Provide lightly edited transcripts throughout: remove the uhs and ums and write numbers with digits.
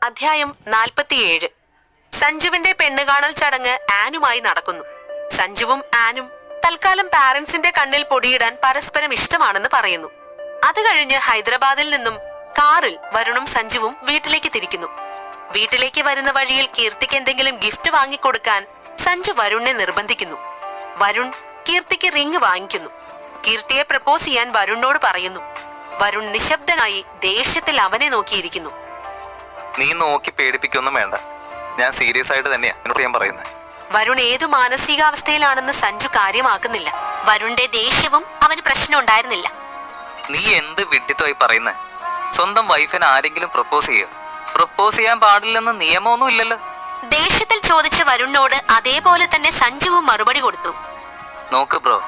അധ്യായം 47. സഞ്ജുവിന്റെ പെണ്ണുകാണൽ ചടങ്ങ് ആനുമായി നടക്കുന്നു. സഞ്ജുവും ആനും തൽക്കാലം പാരന്റ്സിന്റെ കണ്ണിൽ പൊടിയിടാൻ പരസ്പരം ഇഷ്ടമാണെന്ന് പറയുന്നു. അത് കഴിഞ്ഞ് ഹൈദരാബാദിൽ നിന്നും കാറിൽ വരുണും സഞ്ജുവും വീട്ടിലേക്ക് തിരിക്കുന്നു. വീട്ടിലേക്ക് വരുന്ന വഴിയിൽ കീർത്തിക്ക് എന്തെങ്കിലും ഗിഫ്റ്റ് വാങ്ങിക്കൊടുക്കാൻ സഞ്ജു വരുണിനെ നിർബന്ധിക്കുന്നു. വരുൺ കീർത്തിക്ക് റിങ് വാങ്ങിക്കുന്നു. കീർത്തിയെ പ്രപ്പോസ് ചെയ്യാൻ വരുണിനോട് പറയുന്നു. വരുൺ നിശബ്ദനായി ദേഷ്യത്തിൽ അവനെ നോക്കിയിരിക്കുന്നു. നീ നോക്കി പേടിപ്പിക്കൊന്നും വേണ്ട, ഞാൻ സീരിയസ് ആയിട്ട് തന്നെയാ എന്നോട് ഞാൻ പറയുന്നത്. വരുൺ ഏതു മാനസികാവസ്ഥയിലാണെന്ന് സഞ്ജു കാര്യമാക്കുന്നില്ല. വരുണിന്റെ ദേഷ്യവും അവന് പ്രശ്നം ഉണ്ടായിരുന്നില്ല. നീ എന്ത് വിഡ്ഢിത്തമായി പറയുന്നത്? സ്വന്തം വൈഫിന് ആരെങ്കിലും പ്രപ്പോസ് ചെയ്യും? പ്രപ്പോസ് ചെയ്യാൻ പാടില്ലെന്ന് നിയമമൊന്നും ഇല്ലല്ലോ. ദേഷ്യത്തിൽ ചോദിച്ച വരുണിനോട് അതേപോലെ തന്നെ സഞ്ജുവും മറുപടി കൊടുത്തു. നോക്ക് ബ്രോ,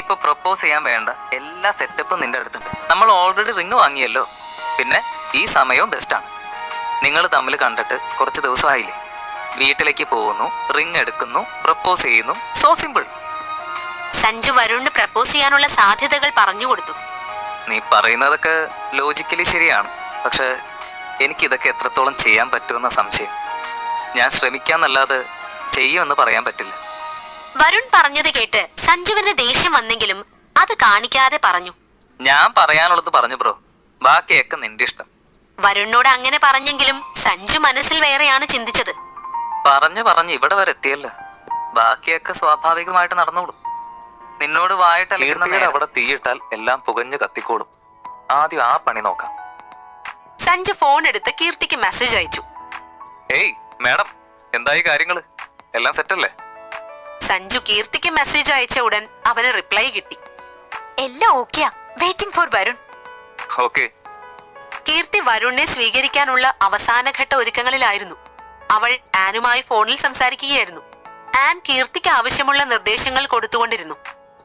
ഇപ്പൊ പ്രപ്പോസ് ചെയ്യാൻ വേണ്ട എല്ലാ സെറ്റപ്പും നിന്റെ അടുത്തുണ്ട്. നമ്മൾ ഓൾറെഡി റിങ് വാങ്ങിയല്ലോ. പിന്നെ ഈ സമയവും ബെസ്റ്റാണ്. നിങ്ങൾ തമ്മിൽ കണ്ടിട്ട് കുറച്ച് ദിവസമായില്ലേ? വീട്ടിലേക്ക് പോകുന്നു, റിങ് എടുക്കുന്നു, പ്രപ്പോസ് ചെയ്യുന്നു. So simple. സഞ്ജു വരുണിന് പ്രപ്പോസ് ചെയ്യാനുള്ള സാധ്യതകൾ പറഞ്ഞു കൊടുത്തു. നീ പറയുന്നതൊക്കെ ലോജിക്കലി ശരിയാണ്, പക്ഷെ എനിക്കിതൊക്കെ എത്രത്തോളം ചെയ്യാൻ പറ്റുമെന്ന സംശയം. ഞാൻ ശ്രമിക്കാന്നല്ലാതെ ചെയ്യുമെന്ന് പറയാൻ പറ്റില്ല. വരുൺ പറഞ്ഞത് കേട്ട് സഞ്ജുവിന് ദേഷ്യം വന്നെങ്കിലും അത് കാണിക്കാതെ പറഞ്ഞു. ഞാൻ പറയാനുള്ളത് പറഞ്ഞു ബ്രോ, ബാക്കിയൊക്കെ നിന്റെ ഇഷ്ടം. വരുണിനോട് അങ്ങനെ പറഞ്ഞെങ്കിലും സഞ്ജു മനസ്സിൽ വേറെയാണ് ചിന്തിച്ചത്. പറഞ്ഞ് ഇവിടെ വരെ എത്തിയല്ലോ, ബാക്കിയൊക്കെ സ്വാഭാവികമായിട്ട് നടന്നോളും. നിന്നോട് വായിട്ടല്ല അവിടെ തീയിട്ടാൽ എല്ലാം പുകഞ്ഞു കത്തിക്കോളും. ആദ്യം ആ പണി നോക്കാം. സഞ്ജു ഫോൺ എടുത്ത് കീർത്തിക്ക് മെസ്സേജ് അയച്ചു. ഏയ് മാഡം, എന്തായി കാര്യങ്ങള്? എല്ലാം സെറ്റല്ലേ? സഞ്ജു കീർത്തിക്ക് മെസ്സേജ് അയച്ച ഉടൻ അവന് റിപ്ലൈ കിട്ടി. എല്ലാം ഓക്കെയാ, വെയിറ്റിംഗ് ഫോർ വരുൺ. ഓക്കെ. കീർത്തി വരുണിനെ സ്വീകരിക്കാനുള്ള അവസാനഘട്ട ഒരുക്കങ്ങളിലായിരുന്നു. അവൾ ആനുമായി ഫോണിൽ സംസാരിക്കുകയായിരുന്നു. ആൻ കീർത്തിക്ക് ആവശ്യമുള്ള നിർദ്ദേശങ്ങൾ കൊടുത്തുകൊണ്ടിരുന്നു.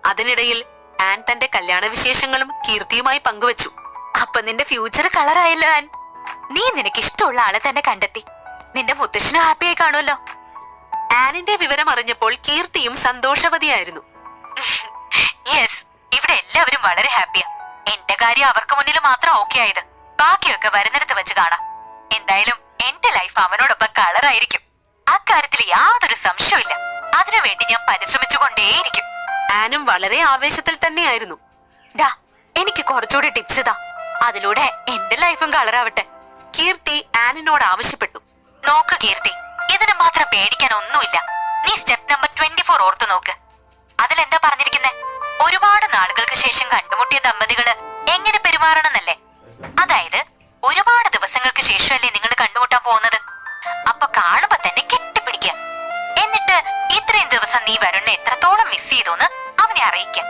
അതിനിടയിൽ ആൻ തന്റെ കല്യാണ വിശേഷങ്ങളും കീർത്തിയുമായി പങ്കുവച്ചു. അപ്പൊ നിന്റെ ഫ്യൂച്ചർ കളറായല്ലോ ആൻ. നീ നിനക്ക് ഇഷ്ടമുള്ള ആളെ തന്നെ കണ്ടെത്തി. നിന്റെ മുത്തശ്ശനും ഹാപ്പിയായി കാണുമല്ലോ. ആനിന്റെ വിവരം അറിഞ്ഞപ്പോൾ കീർത്തിയും സന്തോഷവതിയായിരുന്നു. യെസ്, ഇവിടെ എല്ലാവരും വളരെ ഹാപ്പിയാ. എന്റെ കാര്യം അവർക്ക് മുന്നിൽ മാത്രം ഓക്കെ ആയത്. ബാക്കിയൊക്കെ വരുന്നിടത്ത് വെച്ച് കാണാം. എന്തായാലും എന്റെ ലൈഫ് അവനോടൊപ്പം കളറായിരിക്കും. അക്കാര്യത്തിൽ യാതൊരു സംശയമില്ല. അതിനുവേണ്ടി ഞാൻ പരിശ്രമിച്ചുകൊണ്ടേയിരിക്കും. ആനും വളരെ ആവേശത്തിൽ തന്നെയായിരുന്നു. ഡാ, എനിക്ക് കുറച്ചുകൂടി ടിപ്സ് ഇതാ, അതിലൂടെ എന്റെ ലൈഫും കളറാവട്ടെ. കീർത്തി ആനിനോട് ആവശ്യപ്പെട്ടു. നോക്ക് കീർത്തി, ഇതിന് മാത്രം പേടിക്കാൻ ഒന്നുമില്ല. നീ സ്റ്റെപ്പ് നമ്പർ 24 ഓർത്ത് നോക്ക്. അതിലെന്താ പറഞ്ഞിരിക്കുന്നെ? ഒരുപാട് നാളുകൾക്ക് ശേഷം കണ്ടുമുട്ടിയ ദമ്പതികള് എങ്ങനെ പെരുമാറണമെന്നല്ലേ? അതായത് ഒരുപാട് ദിവസങ്ങൾക്ക് ശേഷമല്ലേ നിങ്ങൾ കണ്ടുമുട്ടാൻ പോകുന്നത്. അപ്പൊ കാണുമ്പോ തന്നെ കെട്ടിപ്പിടിക്കുക. എന്നിട്ട് ഇത്രയും ദിവസം നീ വരുണിനെ എത്രത്തോളം മിസ് ചെയ്തോന്ന് അവനെ അറിയിക്കാൻ.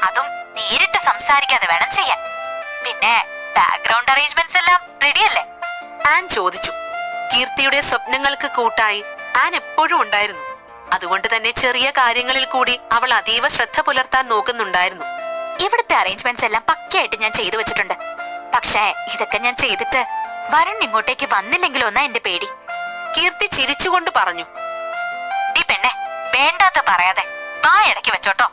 അതും നേരിട്ട് സംസാരിക്കാതെ വേണം ചെയ്യാൻ. പിന്നെ ബാക്ക്ഗ്രൗണ്ട് അറേഞ്ച്മെന്റ്സ് എല്ലാം റെഡിയല്ലേ? ആൻ ചോദിച്ചു. കീർത്തിയുടെ സ്വപ്നങ്ങൾക്ക് കൂട്ടായി ആൻ എപ്പോഴും ഉണ്ടായിരുന്നു. അതുകൊണ്ട് തന്നെ ചെറിയ കാര്യങ്ങളിൽ കൂടി അവൾ അതീവ ശ്രദ്ധ പുലർത്താൻ നോക്കുന്നുണ്ടായിരുന്നു. ഇവിടുത്തെ അറേഞ്ച്മെന്റ്സ് എല്ലാം പക്കയായിട്ട് ഞാൻ ചെയ്തു വെച്ചിട്ടുണ്ട്. പക്ഷേ ഇതൊക്കെ ഞാൻ ചെയ്തിട്ട് വരുൺ ഇങ്ങോട്ടേക്ക് വന്നില്ലെങ്കിലോ എന്നാ എന്റെ പേടി. കീർത്തി ചിരിച്ചുകൊണ്ട് പറഞ്ഞു. ഡി പെണ്ണെ, വേണ്ടാത്ത പറയാതെ വായടക്കി വെച്ചോട്ടോ.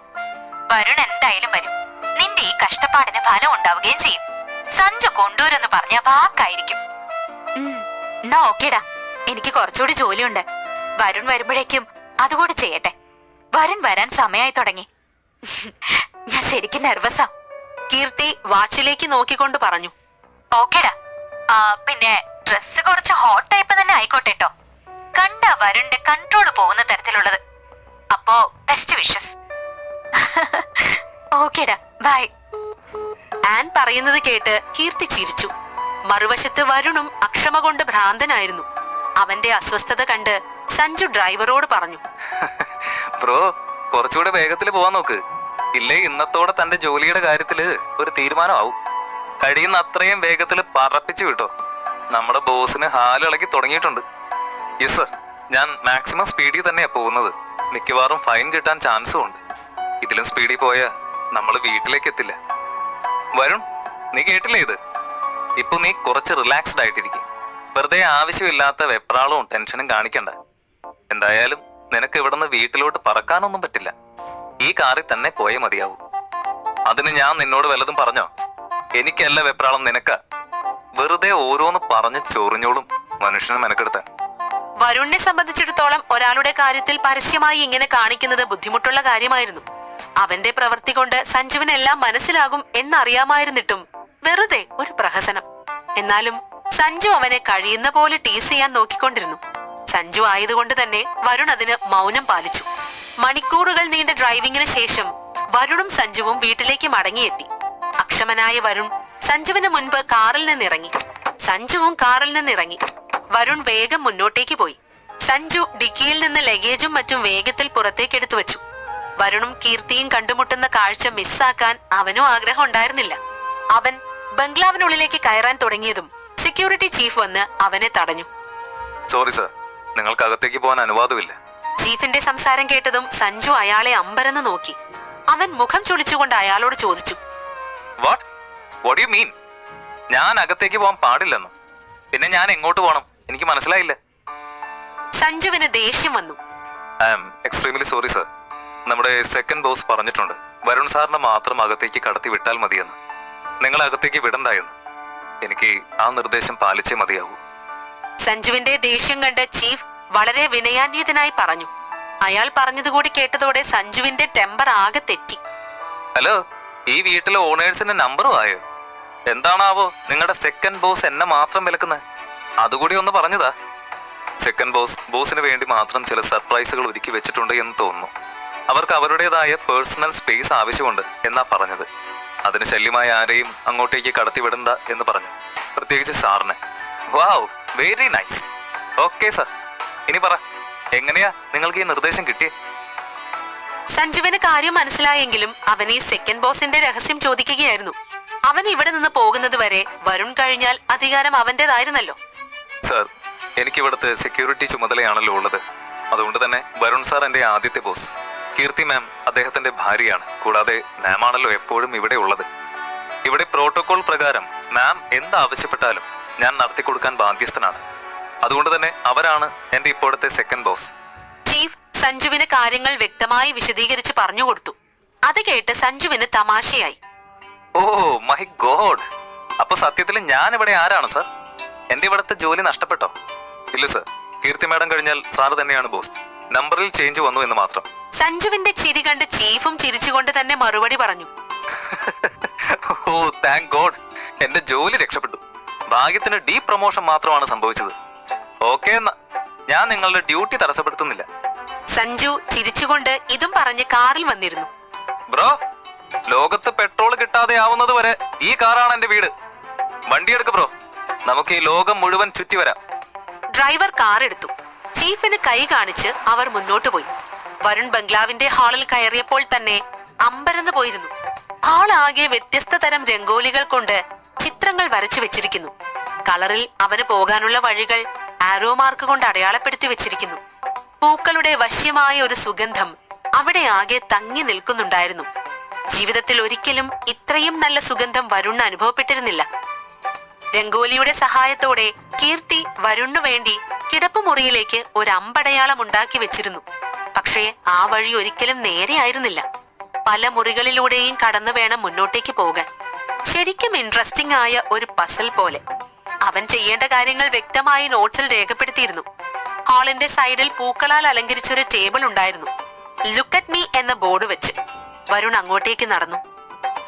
വരുൺ എന്തായാലും വരും. നിന്റെ ഈ കഷ്ടപ്പാടിന് ഫലം ഉണ്ടാവുകയും ചെയ്യും. സഞ്ജു കൊണ്ടുവരെന്ന് പറഞ്ഞ വാക്കായിരിക്കും. എന്നാ ഓക്കേടാ, എനിക്ക് കുറച്ചുകൂടി ജോലിയുണ്ട്. വരുൺ വരുമ്പോഴേക്കും അതുകൂടി ചെയ്യട്ടെ. വരുൺ വരാൻ സമയമായി തുടങ്ങി. ഞാൻ ശരിക്കും നെർവസാ. കീർത്തി വാച്ചിലേക്ക് നോക്കിക്കൊണ്ട് പറഞ്ഞു. ഓക്കേടാ, പിന്നെ ഡ്രസ് കുറച്ച് ഹോട്ട് ടൈപ്പ് തന്നെ ആയിക്കോട്ടെ കേട്ടോ. കണ്ട വരുണിന്റെ കൺട്രോൾ പോകുന്ന തരത്തിലുള്ളത്. അപ്പോ ബെസ്റ്റ് വിഷസ്. ഓക്കേടാ, ബൈ. ആൻ പറയുന്നത് കേട്ട് കീർത്തി ചിരിച്ചു. മറുവശത്ത് വരുണും അക്ഷമ കൊണ്ട് ഭ്രാന്തനായിരുന്നു. അവന്റെ അസ്വസ്ഥത കണ്ട് സഞ്ജു ഡ്രൈവറോട് പറഞ്ഞു. ബ്രോ, കുറച്ചുകൂടെ വേഗത്തിൽ പോവാൻ നോക്ക്. ഇല്ലേ ഇന്നത്തോടെ തന്റെ ജോലിയുടെ കാര്യത്തില് ഒരു തീരുമാനമാവും. കഴിയുന്ന അത്രയും വേഗത്തിൽ പറപ്പിച്ചു വിട്ടോ. നമ്മുടെ ബോസിന് ഹാലിളക്കി തുടങ്ങിയിട്ടുണ്ട്. യെസ് സർ, ഞാൻ മാക്സിമം സ്പീഡിൽ തന്നെയാ പോകുന്നത്. മിക്കവാറും ഫൈൻ കിട്ടാൻ ചാൻസും ഉണ്ട്. ഇതിലും സ്പീഡിൽ പോയാൽ നമ്മൾ വീട്ടിലേക്ക് എത്തില്ല. വരുൺ, നീ കേട്ടില്ലേ ഇത്? ഇപ്പൊ നീ കുറച്ച് റിലാക്സ്ഡ് ആയിട്ടിരിക്കും. വെറുതെ ആവശ്യമില്ലാത്ത വെപ്രാളവും ടെൻഷനും കാണിക്കണ്ട. എന്തായാലും നിനക്ക് ഇവിടുന്ന് വീട്ടിലോട്ട് പറക്കാനൊന്നും പറ്റില്ല. ഈ കാറിൽ തന്നെ പോയേ മതിയാവൂ. അതിന് ഞാൻ നിന്നോട് വല്ലതും പറഞ്ഞോ? എനിക്കല്ല വെപ്രാളം, നിനക്ക. വെറുതെ ഓരോന്ന് പറഞ്ഞ് ചൊറിഞ്ഞോളും. മനുഷ്യനെ മെനക്കെടുത്താൻ. വരുണിനെ സംബന്ധിച്ചിടത്തോളം ഒരാളുടെ കാര്യത്തിൽ പരസ്യമായി ഇങ്ങനെ കാണിക്കുന്നത് ബുദ്ധിമുട്ടുള്ള കാര്യമായിരുന്നു. അവന്റെ പ്രവൃത്തി കൊണ്ട് സഞ്ജുവിനെല്ലാം മനസ്സിലാകും എന്നറിയാമായിരുന്നിട്ടും വെറുതെ ഒരു പ്രഹസനം. എന്നാലും സഞ്ജു അവനെ കഴിയുന്ന പോലെ ടീസ് ചെയ്യാൻ നോക്കിക്കൊണ്ടിരുന്നു. സഞ്ജു ആയതുകൊണ്ട് തന്നെ വരുൺ അതിന് മൗനം പാലിച്ചു. മണിക്കൂറുകൾ നീണ്ട ഡ്രൈവിംഗിന് ശേഷം വരുണും സഞ്ജുവും വീട്ടിലേക്ക് മടങ്ങിയെത്തി. അക്ഷമനായ വരുൺ സഞ്ജുവിന് മുൻപ് കാറിൽ നിന്നിറങ്ങി. സഞ്ജുവും കാറിൽ നിന്നിറങ്ങി. വരുൺ വേഗം മുന്നോട്ടേക്ക് പോയി. സഞ്ജു ഡിക്കിയിൽ നിന്ന് ലഗേജും മറ്റും വേഗത്തിൽ പുറത്തേക്ക് എടുത്തു വെച്ചു. വരുണും കീർത്തിയും കണ്ടുമുട്ടുന്ന കാഴ്ച മിസ്സാക്കാൻ അവനും ആഗ്രഹം ഉണ്ടായിരുന്നില്ല. അവൻ ബംഗ്ലാവിനുള്ളിലേക്ക് കയറാൻ തുടങ്ങിയതും സെക്യൂരിറ്റി ചീഫ് വന്ന് അവനെ തടഞ്ഞു. സോറി സർ, നിങ്ങൾക്ക് അകത്തേക്ക് പോകാൻ അനുവാദമില്ല. ചീഫിന്റെ സംസാരം കേട്ടതും സഞ്ജു അയാളെ അമ്പരന്ന് നോക്കി. അവൻ മുഖം ചുളിച്ചുകൊണ്ട് അയാളോട് ചോദിച്ചു, വാട്ട് യു മീൻ? ഞാൻ അകത്തേക്ക് പോകാൻ പാടില്ലെന്ന്? പിന്നെ ഞാൻ എങ്ങോട്ട് പോകണം? എനിക്ക് മനസ്സിലായില്ല. സഞ്ജുവിന് ദേഷ്യം വന്നു. I am extremely sorry sir. നമ്മുടെ സെക്കൻഡ് ബോസ് പറഞ്ഞിട്ടുണ്ട് വരുൺ സാറിനെ മാത്രം അകത്തേക്ക് കടത്തി വിട്ടാൽ മതിയെന്ന്. നിങ്ങൾ അകത്തേക്ക് വിടണ്ടായെന്ന്. എനിക്ക് ആ നിർദ്ദേശം പാലിച്ചേ മതിയാവൂ. സഞ്ജുവിന്റെ ദേഷ്യം കണ്ട് ചീഫ് വളരെ വിനയാന്വിതനായി പറഞ്ഞു. അയാൾ പറഞ്ഞതുകൂടി കേട്ടതോടെ സഞ്ജുവിന്റെ ടെമ്പർ ആകെ തെറ്റി. ഹലോ, ഈ വീട്ടിലെ ഓണേഴ്സിന്റെ നമ്പറും ആയോ? എന്താണാവോ നിങ്ങളുടെ സെക്കൻഡ് ബോസ് എന്നെ മാത്രം വിലക്കുന്നത്? അതുകൂടി ഒന്ന് പറഞ്ഞതാ. സെക്കൻഡ് ബോസിന് വേണ്ടി മാത്രം ചില സർപ്രൈസുകൾ ഒരുക്കി വെച്ചിട്ടുണ്ട് എന്ന് തോന്നുന്നു. അവർക്ക് അവരുടേതായ പേഴ്സണൽ സ്പേസ് ആവശ്യമുണ്ട് എന്നാ പറഞ്ഞത്. അതിന് ശല്യമായ ആരെയും അങ്ങോട്ടേക്ക് കടത്തിവിടണ്ട എന്ന് പറഞ്ഞു, പ്രത്യേകിച്ച് സാറിനെ. വാവ്, വെരി നൈസ്. ഓക്കെ സർ, ഇനി പറ, എങ്ങനെയാ നിങ്ങൾക്ക് ഈ നിർദ്ദേശം കിട്ടിയേ? സഞ്ജുവിന് കാര്യം മനസ്സിലായെങ്കിലും അവൻ ഈ സെക്കൻഡ് ബോസിന്റെ രഹസ്യം ചോദിക്കുകയായിരുന്നു. അവൻ ഇവിടെ നിന്ന് പോകുന്നത് വരെ വരുൺ കഴിഞ്ഞാൽ അധികാരം അവന്റേതായിരുന്നല്ലോ. സർ, എനിക്ക് ഇവിടുത്തെ സെക്യൂരിറ്റി ചുമതലയാണല്ലോ ഉള്ളത്. അതുകൊണ്ട് തന്നെ വരുൺ സാർ എന്റെ ആദ്യത്തെ ബോസ്. കീർത്തി മാം അദ്ദേഹത്തിന്റെ ഭാര്യയാണ്. കൂടാതെ മാം ആണല്ലോ എപ്പോഴും ഇവിടെ ഉള്ളത്. ഇവിടെ പ്രോട്ടോകോൾ പ്രകാരം മാം എന്താവശ്യപ്പെട്ടാലും ഞാൻ നടത്തിക്കൊടുക്കാൻ ബാധ്യസ്ഥനാണ്. അതുകൊണ്ട് തന്നെ അവരാണ് എന്റെ ഇപ്പോഴത്തെ സെക്കൻഡ് ബോസ്. ചീഫ് സഞ്ജുവിന് കാര്യങ്ങൾ വ്യക്തമായി വിശദീകരിച്ച് പറഞ്ഞുകൊടുത്തു. അത് കേട്ട് സഞ്ജുവിന് തമാശയായി. ഓ മൈ ഗോഡ്, അപ്പൊ സത്യത്തിൽ ഞാൻ ഇവിടെ ആരാണ് സർ? എന്റെ ഇവിടുത്തെ ജോലി നഷ്ടപ്പെട്ടോ? ഇല്ല സർ, കീർത്തി മാഡം കഴിഞ്ഞാൽ സാറ് തന്നെയാണ് ബോസ്. നമ്പറിൽ ചേഞ്ച് വന്നു എന്ന് മാത്രം. സഞ്ജുവിന്റെ ചിരി കണ്ട് ചീഫും ചിരിച്ചുകൊണ്ട് തന്നെ മറുപടി പറഞ്ഞു. ഓ താങ്ക് ഗോഡ്, എന്റെ ജോലി രക്ഷപ്പെട്ടു. ഭാഗ്യത്തിന് ഡീ പ്രൊമോഷൻ മാത്രമാണ് സംഭവിച്ചത്. ഓക്കെ എന്നാ, ഞാൻ നിങ്ങളുടെ ഡ്യൂട്ടി തടസ്സപ്പെടുത്തുന്നില്ല. സഞ്ജു ചിരിച്ചുകൊണ്ട് ഇതും പറഞ്ഞ് കാറിൽ വന്നിരുന്നു. ബ്രോ, ലോകത്ത് പെട്രോൾ കിട്ടാതെ ആവുന്നത് വരെ ഈ കാറാണ് എന്റെ വീട്. വണ്ടിയെടുക്ക് ബ്രോ, നമുക്ക് ഈ ലോകം മുഴുവൻ ചുറ്റി വരാം. ഡ്രൈവർ കാർ എടുത്തു. ചീഫിന് കൈ കാണിച്ച് അവർ മുന്നോട്ട് പോയി. വരുൺ ബംഗ്ലാവിന്റെ ഹാളിൽ കയറിയപ്പോൾ തന്നെ അമ്പരന്ന് പോയിരുന്നു. ഹാൾ ആകെ വ്യത്യസ്ത തരം രംഗോലികൾ കൊണ്ട് ചിത്രങ്ങൾ വരച്ചു വെച്ചിരിക്കുന്നു. കളറിൽ അവന് പോകാനുള്ള വഴികൾ ആരോ മാർക്ക് കൊണ്ട് അടയാളപ്പെടുത്തി വെച്ചിരിക്കുന്നു. പൂക്കളുടെ വശ്യമായ ഒരു സുഗന്ധം അവിടെ ആകെ തങ്ങി നിൽക്കുന്നുണ്ടായിരുന്നു. ജീവിതത്തിൽ ഒരിക്കലും ഇത്രയും നല്ല സുഗന്ധം വരുൺ അനുഭവപ്പെട്ടിരുന്നില്ല. രംഗോലിയുടെ സഹായത്തോടെ കീർത്തി വരുണ്ണു വേണ്ടി കിടപ്പുമുറിയിലേക്ക് ഒരു അമ്പടയാളം ഉണ്ടാക്കി വെച്ചിരുന്നു. പക്ഷേ ആ വഴി ഒരിക്കലും നേരെയായിരുന്നില്ല. പല മുറികളിലൂടെയും കടന്നു വേണം മുന്നോട്ടേക്ക് പോകാൻ. ശരിക്കും ഇൻട്രസ്റ്റിംഗ് ആയ ഒരു പസൽ പോലെ. അവൻ ചെയ്യേണ്ട കാര്യങ്ങൾ വ്യക്തമായി നോട്ട്സിൽ രേഖപ്പെടുത്തിയിരുന്നു. ഹാളിന്റെ സൈഡിൽ പൂക്കളാൽ അലങ്കരിച്ചൊരു ടേബിൾ ഉണ്ടായിരുന്നു. ലുക്ക് അറ്റ് മീ എന്ന ബോർഡ് വെച്ച് വരുൺ അങ്ങോട്ടേക്ക് നടന്നു.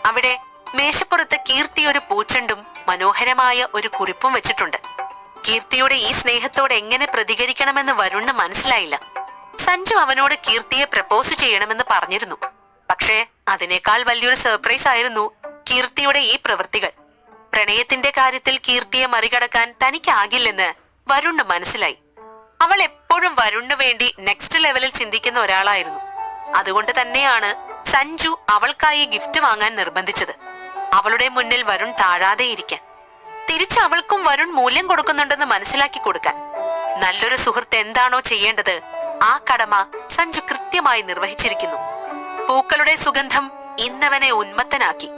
അവിടെ മേശപ്പുറത്ത് കീർത്തി ഒരു പൂച്ചെണ്ടും മനോഹരമായ ഒരു കുറിപ്പും വെച്ചിട്ടുണ്ട്. കീർത്തിയുടെ ഈ സ്നേഹത്തോട് എങ്ങനെ പ്രതികരിക്കണമെന്ന് വരുണിന് മനസ്സിലായില്ല. സഞ്ജു അവനോട് കീർത്തിയെ പ്രപ്പോസ് ചെയ്യണമെന്ന് പറഞ്ഞിരുന്നു. പക്ഷേ അതിനേക്കാൾ വലിയൊരു സർപ്രൈസ് ആയിരുന്നു കീർത്തിയുടെ ഈ പ്രവൃത്തികൾ. പ്രണയത്തിന്റെ കാര്യത്തിൽ കീർത്തിയെ മറികടക്കാൻ തനിക്കാകില്ലെന്ന് വരുണിന് മനസ്സിലായി. അവൾ എപ്പോഴും വരുണിന് വേണ്ടി നെക്സ്റ്റ് ലെവലിൽ ചിന്തിക്കുന്ന ഒരാളായിരുന്നു. അതുകൊണ്ട് തന്നെയാണ് സഞ്ജു അവൾക്കായി ഗിഫ്റ്റ് വാങ്ങാൻ നിർബന്ധിച്ചത്. അവളുടെ മുന്നിൽ വരുൺ താഴാതെയിരിക്കാൻ, തിരിച്ച് അവൾക്കും വരുൺ മൂല്യം കൊടുക്കുന്നുണ്ടെന്ന് മനസ്സിലാക്കി കൊടുക്കാൻ. നല്ലൊരു സുഹൃത്ത് എന്താണോ ചെയ്യേണ്ടത് ആ കടമ സഞ്ജു കൃത്യമായി നിർവഹിച്ചിരിക്കുന്നു. പൂക്കളുടെ സുഗന്ധം ഇന്നവനെ ഉന്മത്തനാക്കി.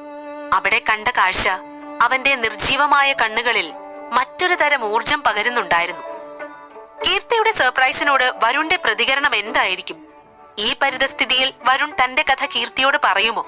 അവിടെ കണ്ട കാഴ്ച അവന്റെ നിർജീവമായ കണ്ണുകളിൽ മറ്റൊരു തരം ഊർജം പകരുന്നുണ്ടായിരുന്നു. കീർത്തിയുടെ സർപ്രൈസിനോട് വരുണിന്റെ പ്രതികരണം എന്തായിരിക്കും? ഈ പരിതസ്ഥിതിയിൽ വരുൺ തന്റെ കഥ കീർത്തിയോട് പറയുമോ?